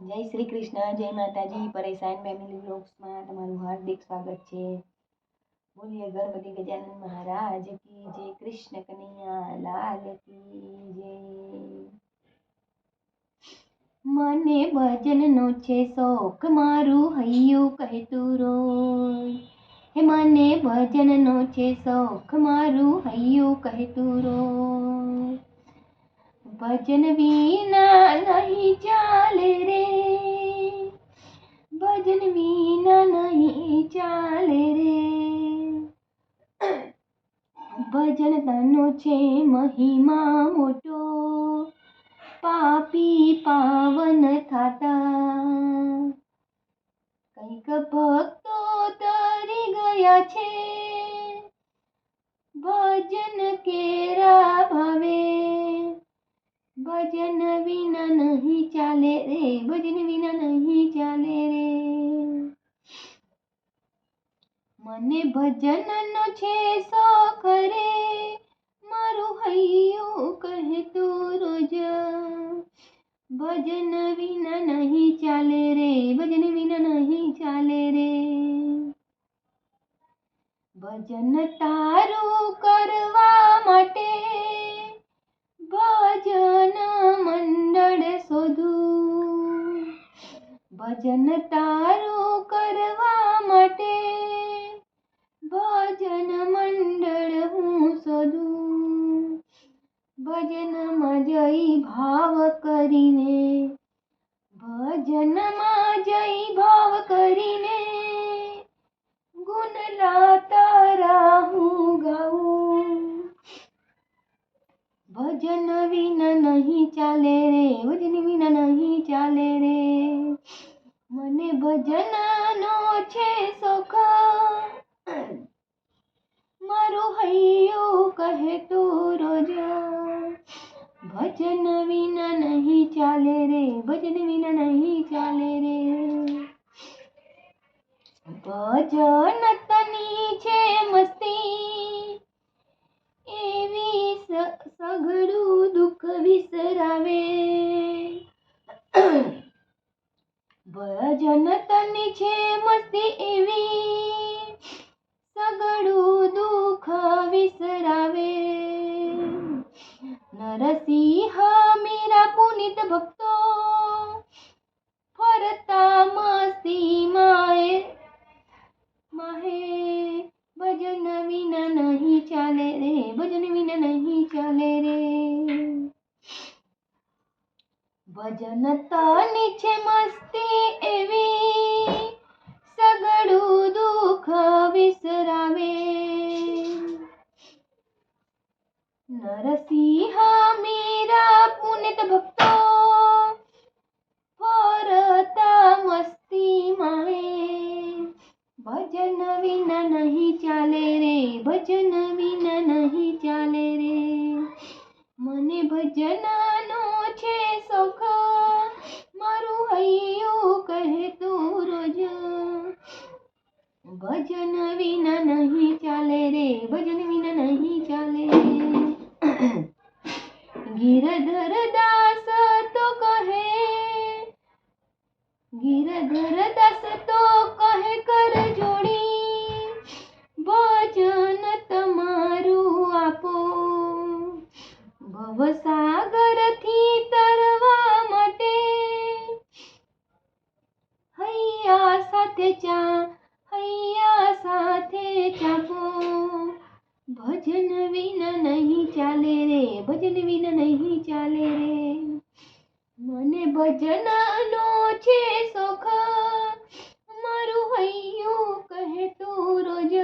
જય શ્રી કૃષ્ણ, જય માતાજી. પરેશાન ફેમિલી વ્લોગ્સમાં તમારું હાર્દિક સ્વાગત છે. બોલીએ ગણપતિ ગજાનન મહારાજ કી જય, કૃષ્ણ કનૈયા લાલ કી જય. મને ભજનનો છે શોખ, મારું હૈયું કહેતું રોય. હે મને ભજનનો છે શોખ, મારું હૈયું કહેતું રોય. ભજન વિના નહીં ચાલે રે, ભજન વિના નહીં ચાલે રે. ભજન તનો છે મહિમા મોટો, પાપી પાવન થાતા. કઈક ભક્તો તરી ગયા છે, ભજન કેરા ભાવે. ભજન વિના નહીં ચાલે રે, ભજન વિના નહીં ચાલે રે. મને ભજનનો છે શોખ રે, મારું હૈયું કહેતું રોજ. ભજન વિના નહીં ચાલે રે, ભજન વિના નહીં ચાલે રે. ભજન તારું કરવા માટે ભજન મંડળ શોધું. ભજન તારું કરવા માટે ભજન મંડળ હું શોધું. ભજનમાં જય ભાવ કરીને, ભજનમાં જય ભાવ કરીને ગુણ લાતા હું ગાઉં. ભજન વિના નહીં ચાલે રે, ભજન વિના નહીં ચાલે રે. મને ભજનનો છે શોખ, મારું હૈયું કહેતું રોજ. ભજન વિના નહીં ચાલે રે, ભજન વિના નહીં ચાલે રે. ભજન તની છે મસ્તી, એવી સઘળું દુઃખ વિસરાવે. ભજન તની છે મસ્તી એવી, સઘળું દુઃખ વિસરાવે. નરસિંહ મીરા પુનિત ભક્તો ફરતા મસ્તી માએ માહે. ભજન વિના નહીં ચાલે રે, ભજન વિના નહીં ચાલે રે. ભજન તની છે મસ્તી એવી, સઘળું દુઃખ વિસરાવે. નરસિંહ મીરા પુનિત ભક્તો ફરતા મસ્તી માહે. ભજન વિના નહીં ચાલે રે, ભજન વિના નહીં ચાલે રે. મને ભજનનો છે શોખ, મારું હૈયું કહેતું રોજ. ભજન વિના નહીં ચાલે રે, ભજન વિના નહીં ચાલે રે. ગિરધર દાસ તો કહે, ગિરધર દાસ તો કહે કર જોડી, ભજન તમારું આપો. ભવસાગરથી તરવા માટે હૈયા સાથે ચાપો. ભજન વિના નહીં ચાલે રે, ભજન વિના નહીં ચાલે રે. મને ભજનનો છે શોખ, મારું હૈયું કહેતું રોજ.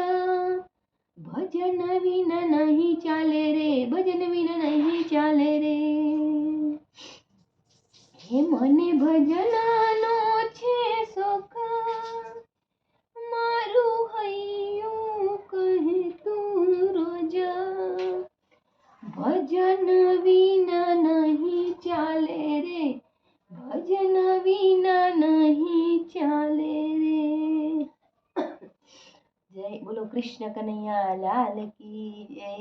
ભજન વિના નહીં ચાલે રે, ભજન વિના નહીં ચાલે રે. હે મને ભજનનો છે શોખ, મારું હૈયું કહેતું રોજ. ભજન વિના નહીં ચાલે રે, ભજન વિના નહીં ચાલે રે. જય બોલો કૃષ્ણ કનૈયા લાલ કી જય.